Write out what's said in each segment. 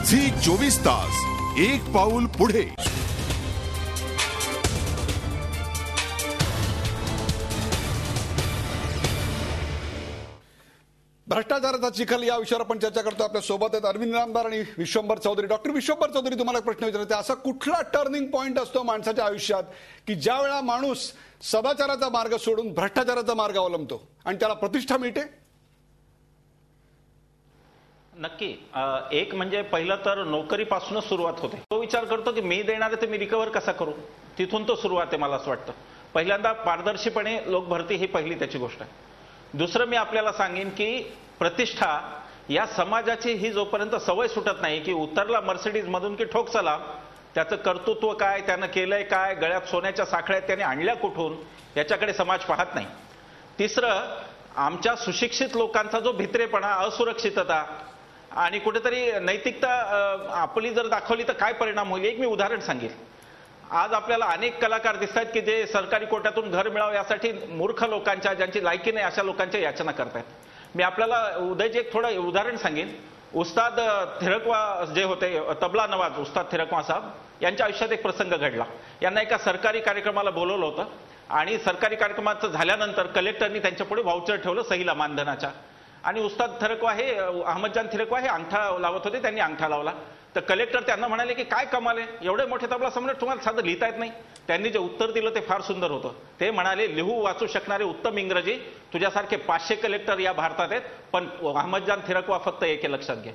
Zee 24 तास एक पाऊल पुढे. भ्रष्टाचाराचा चिखल या विषयावर आपण चर्चा करतो. आपल्या सोबत आहेत अरविंद इनामदार आणि विश्वंभर चौधरी. डॉक्टर विश्वंभर चौधरी, तुम्हाला एक प्रश्न विचारायचा आहे. असा कुठला टर्निंग पॉइंट असतो माणसाच्या आयुष्यात की ज्या वेळा माणूस सदाचाराचा मार्ग सोडून भ्रष्टाचाराचा मार्ग अवलंबतो आणि त्याला प्रतिष्ठा मिळते? नक्की. एक म्हणजे पहिलं तर नोकरीपासूनच सुरुवात होते. तो विचार करतो की मी देणार आहे तर मी रिकव्हर कसा करू, तिथून तो सुरुवात आहे. मला असं वाटतं पहिल्यांदा पारदर्शीपणे लोक भरती ही पहिली त्याची गोष्ट आहे. दुसरं मी आपल्याला सांगेन की प्रतिष्ठा या समाजाची ही जोपर्यंत सवय सुटत नाही की उतरला मर्सिडीज मधून की ठोक चला, त्याचं कर्तृत्व काय, त्यानं केलंय काय, गळ्यात सोन्याच्या साखळ्या त्याने आणल्या कुठून, याच्याकडे समाज पाहत नाही. तिसरं, आमच्या सुशिक्षित लोकांचा जो भित्रेपणा, असुरक्षितता आणि कुठेतरी नैतिकता आपली जर दाखवली तर काय परिणाम होईल. एक मी उदाहरण सांगेन. आज आपल्याला अनेक कलाकार दिसतात की जे सरकारी कोट्यातून घर मिळावं यासाठी मूर्ख लोकांच्या, ज्यांची लायकी नाही अशा लोकांच्या याचना करतायत. मी आपल्याला उदयचे एक थोडं उदाहरण सांगेन. उस्ताद थिरकवा जे होते, तबला नवाज उस्ताद थिरकवा साहेब, यांच्या आयुष्यात एक प्रसंग घडला. यांना एका सरकारी कार्यक्रमाला बोलवलं होतं आणि सरकारी कार्यक्रमाचं झाल्यानंतर कलेक्टरनी त्यांच्यापुढे व्हाउचर ठेवलं सहीला मानधनाच्या. आणि उस्ताद थिरकवा हे अहमदजान थिरकवा हे अंगठा लावत होते, त्यांनी अंगठा लावला. तर कलेक्टर त्यांना म्हणाले की काय कमाल आहे, एवढे मोठे तबला सम्राट तुम्हाला साधं लिहिता येत नाही. त्यांनी जे उत्तर दिलं ते फार सुंदर होतं. ते म्हणाले, लिहू वाचू शकणारे उत्तम इंग्रजी तुझ्यासारखे 500 कलेक्टर या भारतात आहेत, पण अहमदजान थिरकवा फक्त एक लक्षात घे.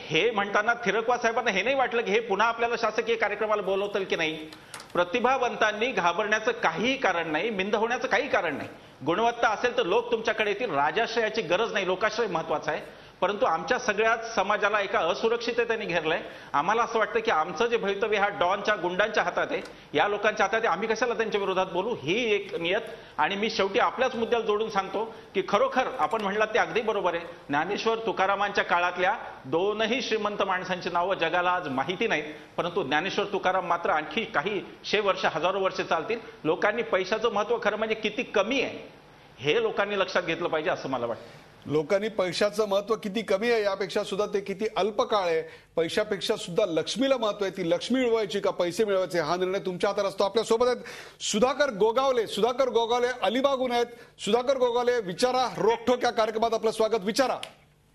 हे म्हणताना थिरकवा साहेबांना हे नाही वाटलं की हे पुन्हा आपल्याला शासकीय कार्यक्रमाला बोलवतील की नाही. प्रतिभावंतांनी घाबरण्याचं काहीही कारण नाही, मिंद होण्याचं काही कारण नाही. गुणवत्ता असेल तर लोक तुमच्याकडे येतील. राजाश्रयाची गरज नाही, लोकाश्रय महत्वाचा आहे. परंतु आमच्या सगळ्याच समाजाला एका असुरक्षिततेने घेरलंय. आम्हाला असं वाटतं की आमचं जे भवितव्य हा डॉनच्या, गुंडांच्या हातात आहे, या लोकांच्या हातात आहे. आम्ही कशाला त्यांच्या विरोधात बोलू, ही एक नियत. आणि मी शेवटी आपल्याच मुद्द्याला जोडून सांगतो की खरोखर आपण म्हणलात ते अगदी बरोबर आहे. ज्ञानेश्वर तुकारामांच्या काळातल्या दोनही श्रीमंत माणसांची नावं जगाला आज माहिती नाहीत, परंतु ज्ञानेश्वर तुकाराम मात्र आणखी काही वर्ष, हजारो वर्ष चालतील. लोकांनी पैशाचं महत्व खरं म्हणजे किती कमी आहे हे लोकांनी लक्षात घेतलं पाहिजे असं मला वाटतं. लोकांनी पैशाचं महत्व किती कमी आहे यापेक्षा सुद्धा ते किती अल्पकाळ आहे, पैशापेक्षा सुद्धा लक्ष्मीला महत्व आहे. ती लक्ष्मी मिळवायची का पैसे मिळवायचे हा निर्णय तुमच्या हातात असतो. आपल्या सोबत आहेत सुधाकर गोगावले. सुधाकर गोगावले अलिबागहून आहेत. सुधाकर गोगावले, विचारा रोखोक या कार्यक्रमात आपलं स्वागत. विचारा.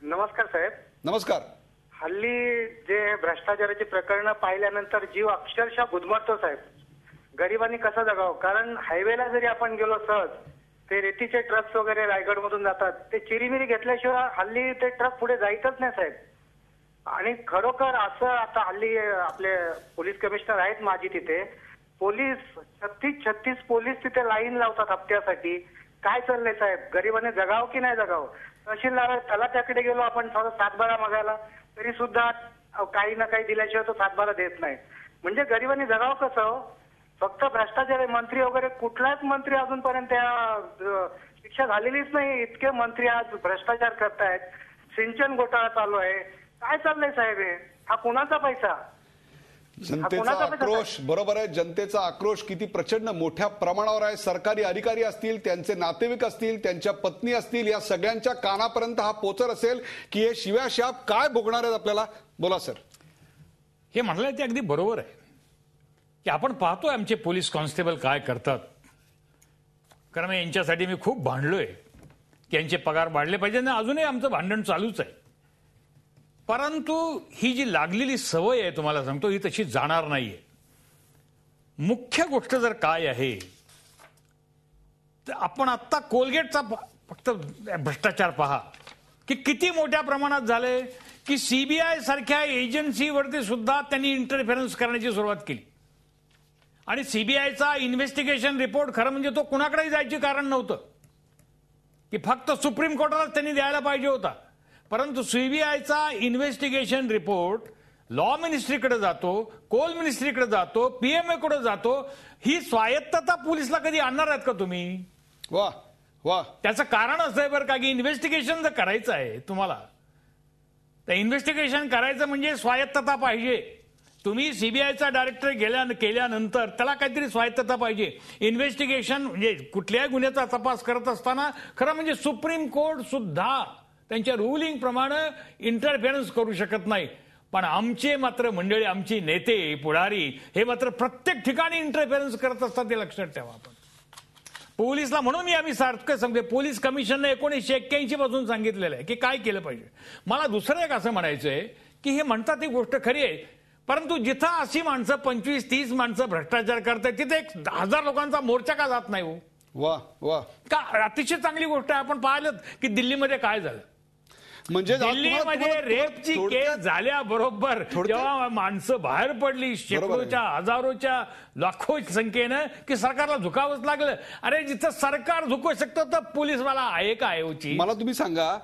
नमस्कार साहेब. नमस्कार. हल्ली जे भ्रष्टाचाराची प्रकरणं पाहिल्यानंतर जीव अक्षरशः गुदमरतो साहेब. गरिबांनी कसं जगावं, कारण हायवेला जरी आपण गेलो सहज, ते रेतीचे ट्रक्स वगैरे रायगड मधून जातात, ते चिरीमिरी घेतल्याशिवाय हल्ली ते ट्रक पुढे जायचंच नाही साहेब. आणि खरोखर असं आता हल्ली आपले पोलीस कमिशनर आहेत माझी तिथे, पोलीस 36 पोलीस तिथे लाईन लावतात हप्त्यासाठी. काय चाललंय साहेब, गरिबांनी जगावं की नाही जगावं. तहसीलदार तलाट्याकडे गेलो आपण थोडा सातबारा मागायला, तरी सुद्धा काही ना काही दिल्याशिवाय तो सातबारा देत नाही. म्हणजे गरिबांनी जगावं कसं. फक्त भ्रष्टाचार, मंत्री वगैरे कुठलाच मंत्री अजूनपर्यंत शिक्षा झालेलीच नाही. इतके मंत्री आज भ्रष्टाचार करतायत. सिंचन घोटाळा चालू आहे. काय चाललंय साहेब, हा कुणाचा पैसा? जनतेचा आक्रोश, बरोबर आहे. जनतेचा आक्रोश किती प्रचंड मोठ्या प्रमाणावर आहे. सरकारी अधिकारी असतील, त्यांचे नातेवाईक असतील, त्यांच्या पत्नी असतील, या सगळ्यांच्या कानापर्यंत हा पोचर असेल की हे शिव्याशाप काय भोगणार आहेत आपल्याला. बोला सर. हे म्हणाले ते अगदी बरोबर आहे की आपण पाहतोय आमचे पोलीस कॉन्स्टेबल काय करतात. कारण यांच्यासाठी मी खूप भांडलोय की यांचे पगार वाढले पाहिजे आणि अजूनही आमचं भांडण चालूच आहे. परंतु ही जी लागलेली सवय आहे तुम्हाला सांगतो, ही तशी जाणार नाहीये. मुख्य गोष्ट जर काय आहे तर आपण आत्ता कोलगेटचा फक्त भ्रष्टाचार पहा की किती मोठ्या प्रमाणात झाले की सीबीआय सारख्या एजन्सीवरती सुद्धा त्यांनी इंटरफेरन्स करण्याची सुरुवात केली. आणि सीबीआयचा इन्व्हेस्टिगेशन रिपोर्ट खरं म्हणजे तो कुणाकडेही जायचे कारण नव्हतं की फक्त सुप्रीम कोर्टालाच त्यांनी द्यायला पाहिजे होता. परंतु सीबीआयचा इन्व्हेस्टिगेशन रिपोर्ट लॉ मिनिस्ट्रीकडे जातो, कोल मिनिस्ट्रीकडे जातो, पीएमए कडे जातो. ही स्वायत्तता पोलिसला कधी आणणार आहेत का तुम्ही? वा वा. त्याचं कारण असं आहे बरं का की इन्व्हेस्टिगेशन जर करायचं आहे तुम्हाला, तर इन्व्हेस्टिगेशन करायचं म्हणजे स्वायत्तता पाहिजे. तुम्ही सीबीआयचा डायरेक्टर केल्यानंतर त्याला काहीतरी स्वायत्तता पाहिजे. इन्व्हेस्टिगेशन म्हणजे कुठल्याही गुन्ह्याचा तपास करत असताना खरं म्हणजे सुप्रीम कोर्ट सुद्धा त्यांच्या रुलिंग प्रमाणे इंटरफेरन्स करू शकत नाही. पण आमचे मात्र मंडळी, आमची नेते पुढारी हे मात्र प्रत्येक ठिकाणी इंटरफेरन्स करत असतात, ते लक्षात ठेवा आपण. पोलिसला म्हणून आम्ही सारखं सांगते, पोलीस कमिशनने 1981 पासून सांगितलेलं आहे की काय केलं पाहिजे. मला दुसरं एक असं म्हणायचंय की हे म्हणतात ही गोष्ट खरी आहे, परंतु जिथं अशी माणसं 25-30 माणसं भ्रष्टाचार करतात तिथे 1000 लोकांचा मोर्चा का जात नाही हो? वा वा, का अतिशय चांगली गोष्ट आहे. आपण पाहिलं की दिल्लीमध्ये काय झालं. म्हणजे दिल्लीमध्ये रेपची केस झाल्याबरोबर जेव्हा माणसं बाहेर पडली शेकडोच्या, हजारोच्या, लाखो संख्येनं, की सरकारला झुकावंच लागलं. अरे जिथं सरकार झुकू शकतं तर पोलीसवाला आहे का ऐवजी? मला तुम्ही सांगा,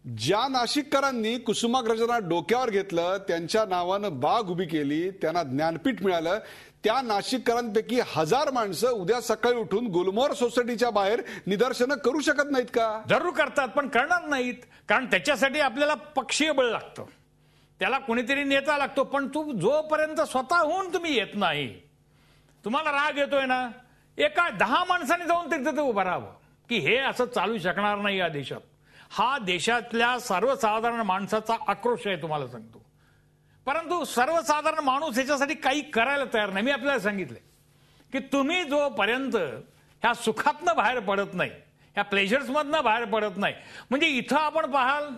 ज्या नाशिककरांनी कुसुमाग्रजांना डोक्यावर घेतलं, त्यांच्या नावानं बाग उभी केली, त्यांना ज्ञानपीठ मिळालं, त्या नाशिककरांपैकी 1000 माणसं उद्या सकाळी उठून गुलमोहर सोसायटीच्या बाहेर निदर्शनं करू शकत नाहीत का? जरूर करतात, पण करणार नाहीत. कारण त्याच्यासाठी आपल्याला पक्षीय बळ लागतं, त्याला कोणीतरी नेता लागतो. पण जोपर्यंत स्वतःहून तुम्ही येत नाही, तुम्हाला राग येतोय ना, एका 10 माणसांनी जाऊन तिथे उभं राहावं की हे असं चालू शकणार नाही या देशात. हा देशातल्या सर्वसाधारण माणसाचा आक्रोश आहे, तुम्हाला सांगतो. परंतु सर्वसाधारण माणूस ह्याच्यासाठी काही करायला तयार नाही. मी आपल्याला सांगितलंय की तुम्ही जोपर्यंत ह्या सुखातनं बाहेर पडत नाही, ह्या प्लेजर्समधनं बाहेर पडत नाही, म्हणजे इथं आपण पाहाल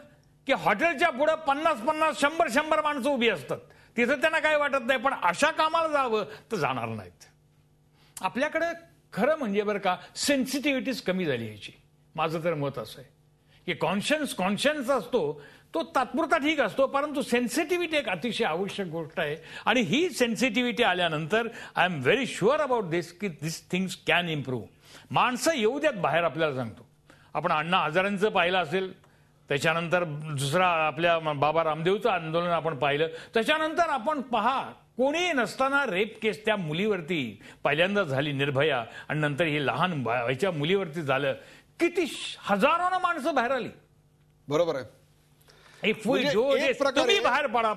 की हॉटेलच्या पुढे 50-50, 100-100 माणसं उभी असतात, तिथं त्यांना काही वाटत नाही. पण अशा कामाला जावं तर जाणार नाहीत. आपल्याकडे खरं म्हणजे बरं का सेन्सिटिव्हिटीज कमी झाली याची. माझं तर मत असं आहे की कॉन्शियन्स असतो तो तात्पुरता ठीक असतो, परंतु सेन्सिटिव्हिटी एक अतिशय आवश्यक गोष्ट आहे. आणि ही सेन्सिटिव्हिटी आल्यानंतर I am very sure about this की दिस थिंग्स कॅन इम्प्रूव्ह. माणसं येऊ द्यात बाहेर. आपल्याला सांगतो, आपण अण्णा हजारेंचं पाहिलं असेल, त्याच्यानंतर दुसरा आपल्या बाबा रामदेवचं आंदोलन आपण पाहिलं, त्याच्यानंतर आपण पहा कोणी नसताना रेप केस त्या मुलीवरती पहिल्यांदा झाली, निर्भया, आणि नंतर ही लहान वयाच्या मुलीवरती झालं. किती हजारोनं माणसं बाहेर आली. बरोबर आहे. तुम्ही बाहेर पडा.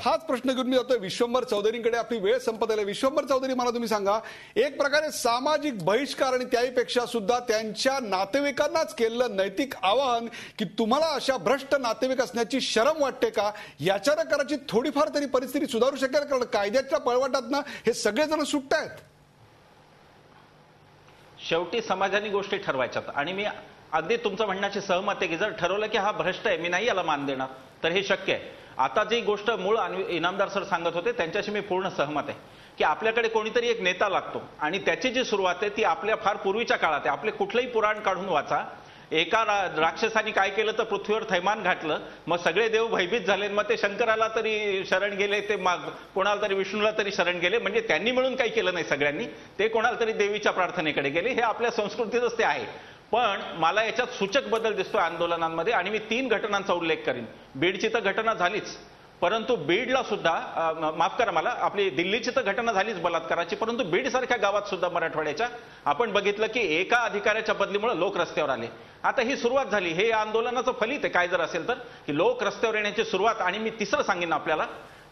हाच प्रश्न घेऊन मी जातोय विश्वंभर चौधरींकडे. आपली वेळ संपत आली. विश्वंभर चौधरी, मला तुम्ही सांगा, एक प्रकारे सामाजिक बहिष्कार आणि त्याहीपेक्षा सुद्धा त्यांच्या नातेवाईकांनाच केलेलं नैतिक आवाहन की तुम्हाला अशा भ्रष्ट नातेवाईक असण्याची शरम वाटते का, याच्यानं करायची थोडीफार तरी परिस्थिती सुधारू शकेल. कारण कायद्याच्या पळवाटातनं हे सगळेजण सुटतायत. शेवटी समाजाने गोष्टी ठरवायच्यात. आणि मी अगदी तुमचं म्हणण्याची सहमत आहे की जर ठरवलं की हा भ्रष्ट आहे, मी नाही याला मान देणार, तर हे शक्य आहे. आता जी गोष्ट मूळ इनामदार सर सांगत होते त्यांच्याशी मी पूर्ण सहमत आहे की आपल्याकडे कोणीतरी एक नेता लागतो आणि त्याची जी सुरुवात आहे ती आपल्या फार पूर्वीच्या काळात आहे. आपले कुठलंही पुराण काढून वाचा. एका राक्षसाने काय केलं तर पृथ्वीवर थैमान घातलं, मग सगळे देव भयभीत झाले, मग ते शंकराला तरी शरण गेले, ते कोणाला तरी विष्णूला तरी शरण गेले. म्हणजे त्यांनी मिळून काही केलं नाही सगळ्यांनी, ते कोणाला तरी देवीच्या प्रार्थनेकडे गेले. हे आपल्या संस्कृतीतच ते आहे. पण मला याच्यात सूचक बदल दिसतोय आंदोलनांमध्ये. आणि मी 3 घटनांचा उल्लेख करीन. बीडची तर घटना झालीच, परंतु बीडला सुद्धा, माफ करा मला, आपली दिल्लीची तर घटना झालीच बलात्काराची, परंतु बीड सारख्या गावात सुद्धा मराठवाड्याच्या आपण बघितलं की एका अधिकाऱ्याच्या बदलीमुळे लोक रस्त्यावर आले. आता ही सुरुवात झाली. हे आंदोलनाचं फलित आहे काय जर असेल तर, की लोक रस्त्यावर येण्याची सुरुवात. आणि मी तिसरं सांगेन आपल्याला,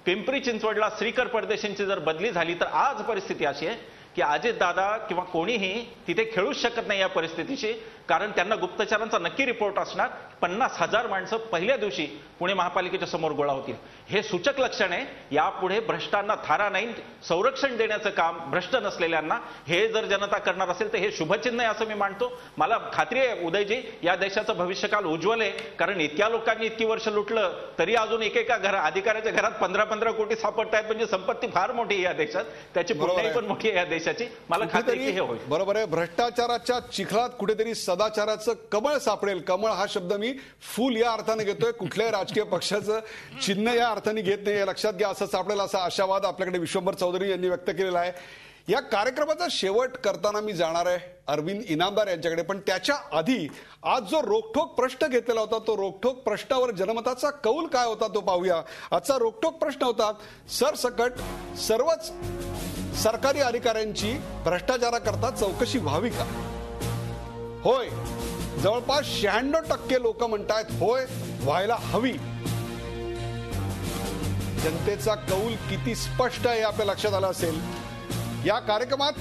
पिंपरी चिंचवडला श्रीकर परदेशींची जर बदली झाली तर आज परिस्थिती अशी आहे की अजितदादा किंवा कोणीही तिथे खेळूच शकत नाही या परिस्थितीशी. कारण त्यांना गुप्तचरांचा नक्की रिपोर्ट असणार. 50,000 माणसं पहिल्या दिवशी पुणे महापालिकेच्या समोर गोळा होतील. हे सूचक लक्षण आहे. यापुढे भ्रष्टांना थारा नाही, संरक्षण देण्याचं काम भ्रष्ट नसलेल्यांना हे जर जनता करणार असेल तर हे शुभचिन्ह आहे असं मी मानतो. मला खात्री आहे उदयजी, या देशाचं भविष्यकाल उज्ज्वल आहे. कारण इतक्या लोकांनी इतकी वर्ष लुटलं तरी अजून एकेका अधिकाऱ्याच्या घरात 15-15 कोटी सापडत आहेत. म्हणजे संपत्ती फार मोठी आहे या देशात, त्याची पुण्याई पण मोठी आहे या देशाची. मला खात्री आहे की हे होईल. बरोबर आहे. भ्रष्टाचाराच्या चिखलात कुठेतरी सदाचाराचं कमळ सापडेल. कमळ हा शब्द मी फुल या अर्थाने घेतोय, कुठल्याही राजकीय पक्षाचं चिन्ह या अर्थाने घेत नाही. लक्षात घ्या, असं सापडेल असा आशावाद आपल्याकडे विश्वंभर चौधरी यांनी व्यक्त केलेला आहे. या कार्यक्रमाचा शेवट करताना मी जाणार आहे अरविंद इनामदार यांच्याकडे. पण त्याच्या आधी आज जो रोखठोक प्रश्न घेतलेला होता, तो रोखठोक प्रश्नावर जनमताचा कौल काय होता तो पाहूया. आजचा रोखठोक प्रश्न होता, सरसकट सर्वच सरकारी अधिकाऱ्यांची भ्रष्टाचाराकरता चौकशी व्हावी का? होय, जवळपास 96% लोक म्हणतायत होय, व्हायला हवी. जनतेचा कौल किती स्पष्ट आहे आपल्या लक्षात आलं असेल. या कार्यक्रमात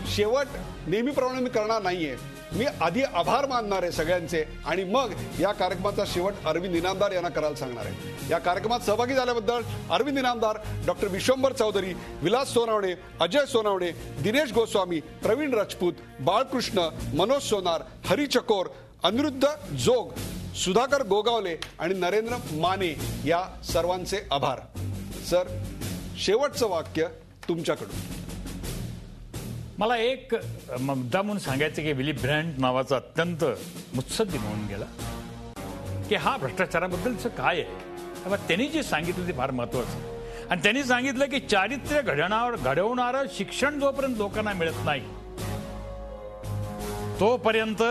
शेवट नेहमीप्रमाणे मी करणार नाहीये. मी आधी आभार मानणार आहे सगळ्यांचे आणि मग या कार्यक्रमाचा शेवट अरविंद इनामदार यांना करायला सांगणार आहे। या कार्यक्रमात सहभागी झाल्याबद्दल अरविंद इनामदार, डॉक्टर विश्वंभर चौधरी, विलास सोनावणे, अजय सोनावणे, दिनेश गोस्वामी, प्रवीण राजपूत, बाळकृष्ण, मनोज सोनार, हरी चकोर, अनिरुद्ध जोग, सुधाकर गोगावले आणि नरेंद्र माने या सर्वांचे आभार। सर, शेवटचं वाक्य तुमच्याकडून। मला एक मुद्दा म्हणून सांगायचं की विली ब्रँड नावाचा अत्यंत मुत्सद्दी म्हणून गेला की हा भ्रष्टाचाराबद्दलचं काय आहे, तेव्हा त्यांनी जे सांगितलं ते फार महत्वाचं। आणि त्यांनी सांगितलं की चारित्र्य घडवणारं शिक्षण जोपर्यंत लोकांना मिळत नाही तोपर्यंत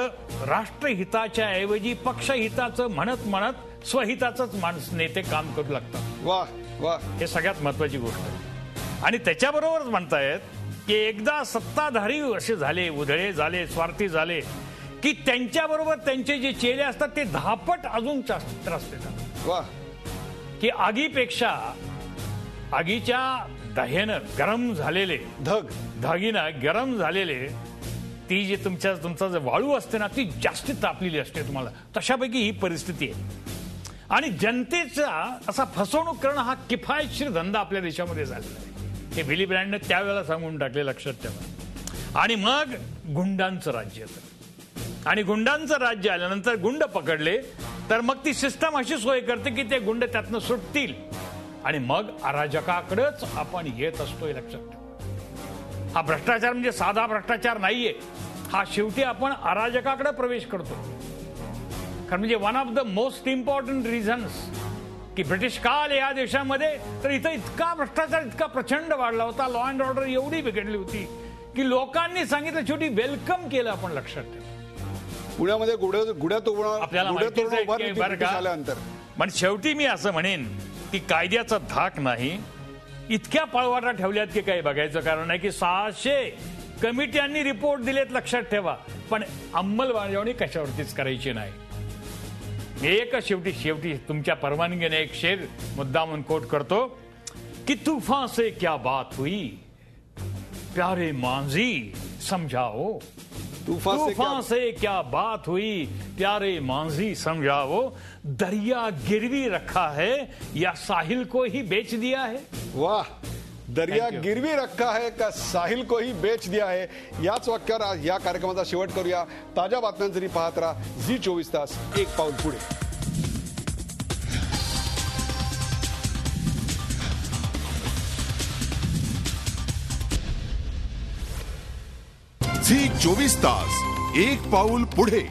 राष्ट्रहिताच्या ऐवजी पक्षहिताचं म्हणत म्हणत स्वहिताचंच माणूस नेते काम करू लागतात। वाह वाह, हे सगळ्यात महत्वाची गोष्ट आहे। आणि त्याच्याबरोबरच म्हणतायत की एकदा सत्ताधारी असे झाले, उधळे झाले, स्वार्थी झाले की त्यांच्याबरोबर त्यांचे जे चेले असतात ते दहापट अजून त्रास देतात। वाह, की आगीच्या दहेनं गरम झालेले धागीनं गरम झालेले ती जी तुमचा जे वाळू असते ना ती जास्त तापलेली असते तुम्हाला, तशापैकी ही परिस्थिती आहे। आणि जनतेचा असा फसवणूक करणं हा किफायतशीर धंदा आपल्या देशामध्ये झालेला आहे। हे विली ब्रँडने त्यावेळेला सांगून टाकले, लक्षात ठेवा। आणि मग गुंडांचं राज्य येतं आणि गुंडांचं राज्य आल्यानंतर गुंड पकडले तर मग ती सिस्टम अशी सोय करते की ते गुंड त्यातनं सुटतील आणि मग अराजकाकडेच आपण येत असतो, हे लक्षात ठेवा। हा भ्रष्टाचार म्हणजे साधा भ्रष्टाचार नाहीये, हा शेवटी आपण अराजकाकडे प्रवेश करतो। कारण म्हणजे one of the most important reasons की ब्रिटिश काल या देशामध्ये तर इथं इतका भ्रष्टाचार इतका प्रचंड वाढला होता, लॉ अँड ऑर्डर एवढी बिघडली होती की लोकांनी सांगितलं शेवटी वेलकम केलं आपण, लक्षात ठेवा। पुण्यामध्ये गुड्यात आपल्याला पण शेवटी मी असं म्हणेन की कायद्याचा धाक नाही, इतक्या पळवाटा ठेवल्यात की काही बघायचं कारण नाही की 600 कमिट्यांनी रिपोर्ट दिलेत, लक्षात ठेवा, पण अंमलबजावणी कशावरतीच करायची नाही। एक शेवटी तुमच्या परवानगीने एक शेर मुद्दा म्हणून कोट करतो कि तूफान से क्या बात हुई प्यारे मांझी समझाओ, तूफान से क्या बात हुई प्यारे मांझी समझाओ, दरिया गिरवी रखा है या साहिल को ही बेच दिया है। वाह, दरिया गिरवी रखा है का साहिल को ही बेच दिया है, याच वाक्यावर आज या कार्यक्रमाचा शेवट करूया। ताज्या बातम्यांसाठी पाहत राहा झी 24 तास, एक पाऊल पुढे। झी 24 तास, एक पाऊल पुढे।